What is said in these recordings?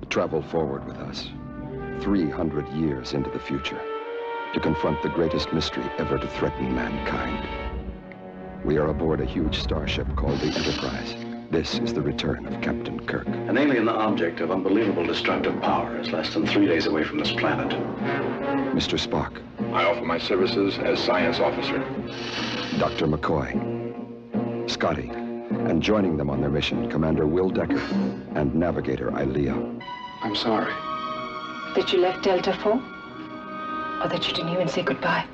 Travel forward with us, 300 years into the future, to confront the greatest mystery ever to threaten mankind. We are aboard a huge starship called the Enterprise. This is the return of Captain Kirk. An alien object of unbelievable destructive power is less than 3 days away from this planet. Mr. Spock. I offer my services as science officer. Dr. McCoy. Scotty. And joining them on their mission, Commander Will Decker and Navigator Ilea. I'm sorry. That you left Delta 4? Or that you didn't even say goodbye?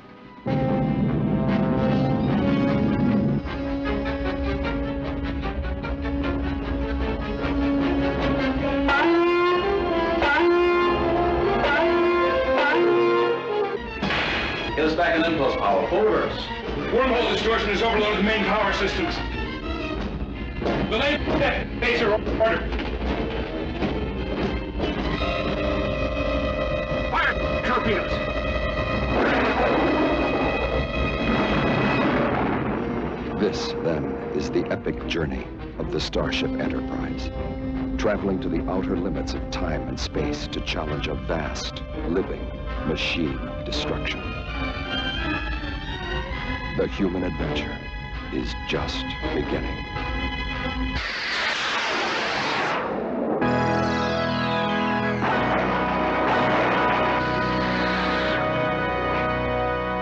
Get us back in impulse power. Full reverse. Wormhole distortion has overloaded the main power systems. The lane phaser order. Fire torpedoes. This, then, is the epic journey of the Starship Enterprise, traveling to the outer limits of time and space to challenge a vast, living machine of destruction. The human adventure is just beginning.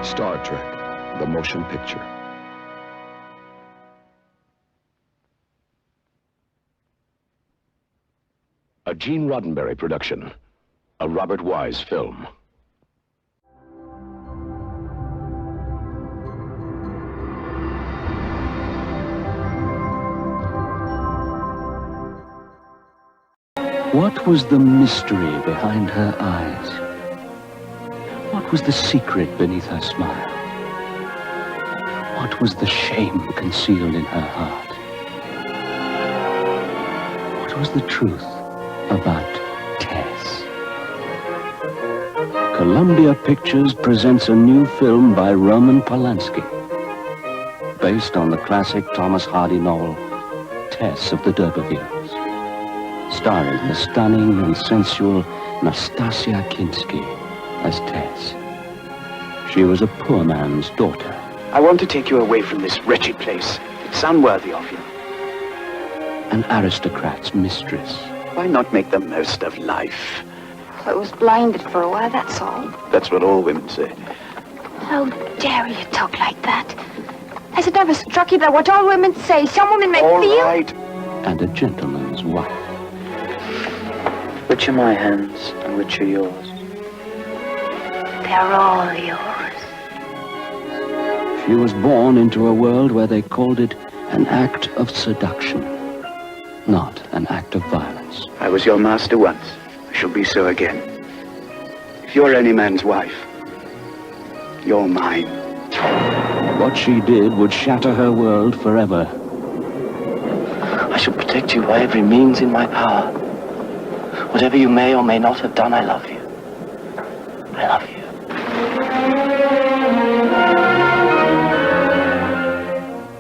Star Trek, the motion picture. A Gene Roddenberry production, a Robert Wise film. What was the mystery behind her eyes? What was the secret beneath her smile? What was the shame concealed in her heart? What was the truth about Tess? Columbia Pictures presents a new film by Roman Polanski, based on the classic Thomas Hardy novel, Tess of the D'Urbervilles, starring the stunning and sensual Nastasia Kinski as Tess. She was a poor man's daughter. I want to take you away from this wretched place. It's unworthy of you. An aristocrat's mistress. Why not make the most of life? I was blinded for a while, that's all. That's what all women say. How dare you talk like that? Has it never struck you that what all women say, some women may All feel? right. And a gentleman's wife. Which are my hands and which are yours? They're all yours. She was born into a world where they called it an act of seduction, not an act of violence. I was your master once. I shall be so again. If you're any man's wife, you're mine. What she did would shatter her world forever. I shall protect you by every means in my power. Whatever you may or may not have done, I love you. I love you.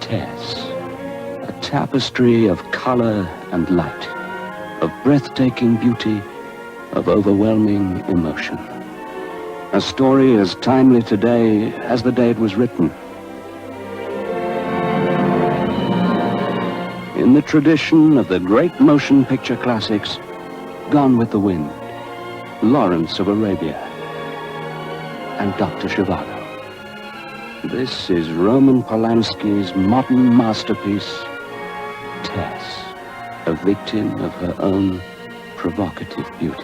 Tess, a tapestry of color and light, of breathtaking beauty, of overwhelming emotion. A story as timely today as the day it was written. In the tradition of the great motion picture classics, Gone with the Wind, Lawrence of Arabia, and Dr. Zhivago. This is Roman Polanski's modern masterpiece, Tess, a victim of her own provocative beauty.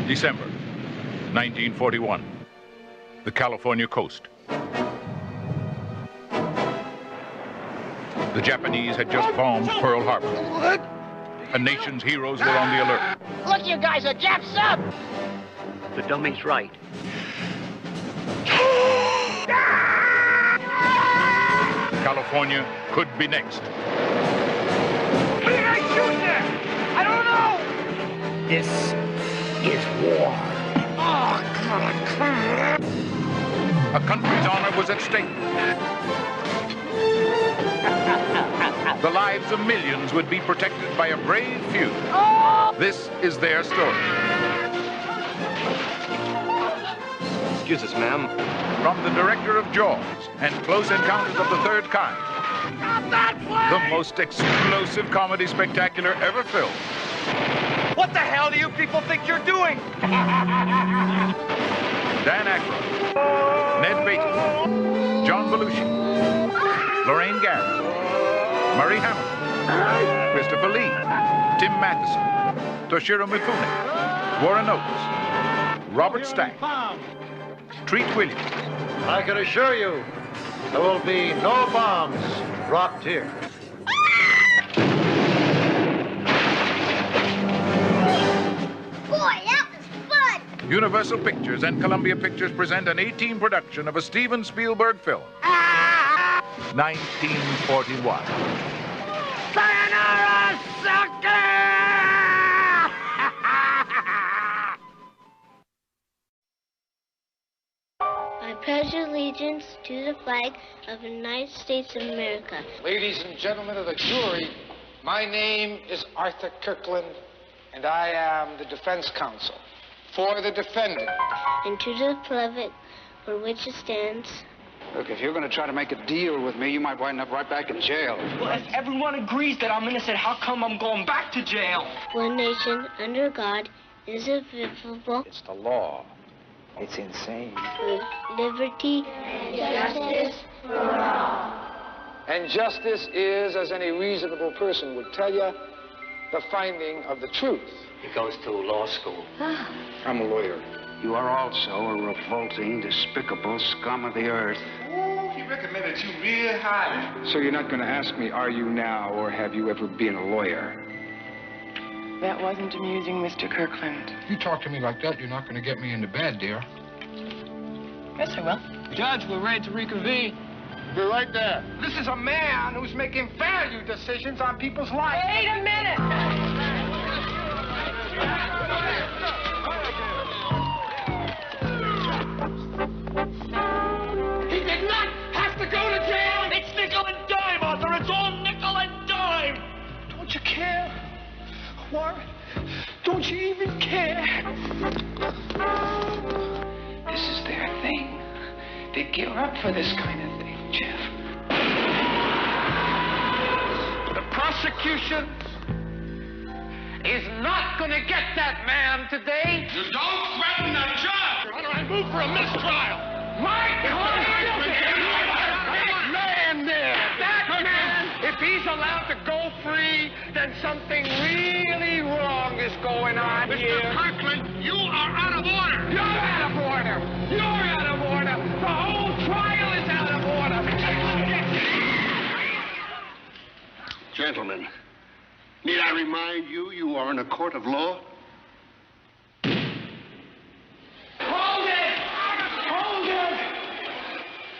December 1941, the California coast. The Japanese had just bombed Pearl Harbor. A nation's heroes were on the alert. Look, you guys, the Japs up! The dummy's right. California could be next. What did I shoot there? I don't know! This is war. Oh, God. A country's honor was at stake. The lives of millions would be protected by a brave few. This is their story. Excuse us, ma'am. From the director of Jaws and Close Encounters of the Third Kind, the most explosive comedy spectacular ever filmed. What the hell do you people think you're doing? Dan Aykroyd, Ned Beatty, John Belushi, Lorraine Garrett, Murray Hamilton, Christopher Lee, Tim Matheson, Toshiro Mifune, Warren Oates, Robert Stack, Treat Williams. I can assure you, there will be no bombs dropped here. Boy, that was fun! Universal Pictures and Columbia Pictures present an 18 production of a Steven Spielberg film. 1941. Sayonara, sucker! I pledge allegiance to the flag of the United States of America. Ladies and gentlemen of the jury, my name is Arthur Kirkland, and I am the defense counsel for the defendant. And to the republic for which it stands. Look, if you're going to try to make a deal with me, you might wind up right back in jail. Well, if everyone agrees that I'm innocent, how come I'm going back to jail? One nation, under God, indivisible. It's the law. It's insane. With liberty and justice for all. And justice is, as any reasonable person would tell you, the finding of the truth. He goes to law school. I'm a lawyer. You are also a revolting, despicable scum of the earth. Oh, he recommended you real highly. So you're not going to ask me, are you now, or have you ever been a lawyer? That wasn't amusing, Mr. Kirkland. You talk to me like that, you're not going to get me into bed, dear. Yes, I will. Judge, we're ready to reconvene. Be right there. This is a man who's making value decisions on people's lives. Wait a minute! He did not have to go to jail. It's nickel and dime, Arthur. It's all nickel and dime. Don't you care? Warren, don't you even care? This is their thing. They gear up for this kind of thing, Jeff. The prosecution is not going to get that man today. You don't threaten the judge. Why don't I move for a mistrial? My client! Man there! That man, if he's allowed to go free, then something really wrong is going on here. Mr. Kirkland, you are out of order. You're out of order! You're out of order! The whole trial is out of order! Gentlemen, need I remind you, you are in a court of law? Hold it! Hold it!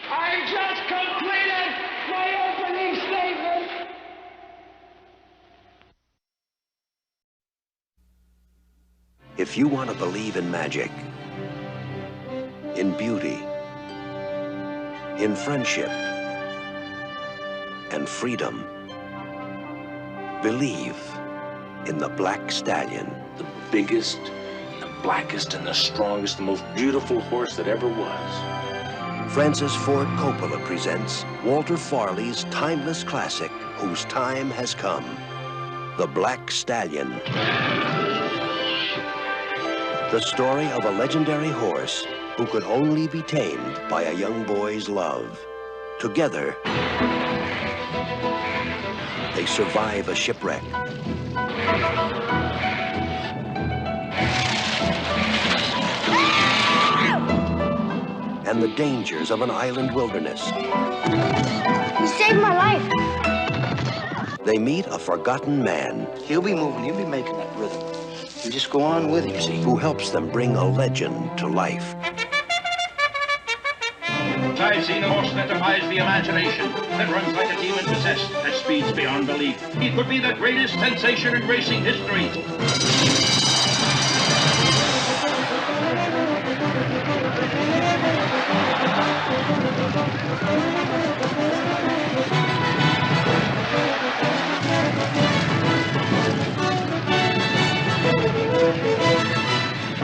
I just completed my opening statement! If you want to believe in magic, in beauty, in friendship, and freedom, believe in the Black Stallion. The biggest, the blackest, and the strongest, the most beautiful horse that ever was. Francis Ford Coppola presents Walter Farley's timeless classic, whose time has come. The Black Stallion. The story of a legendary horse who could only be tamed by a young boy's love. Together, they survive a shipwreck. And the dangers of an island wilderness. You saved my life. They meet a forgotten man. He'll be moving, he'll be making that rhythm. You just go on with it, you see. Who helps them bring a legend to life. I've seen a horse that defies the imagination, that runs like a demon possessed, that speeds beyond belief. He could be the greatest sensation in racing history.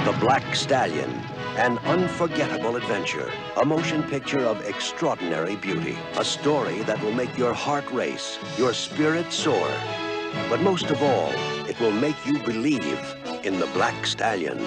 The Black Stallion, an unforgettable adventure, a motion picture of extraordinary beauty, a story that will make your heart race, your spirit soar, but most of all, it will make you believe in the Black Stallion.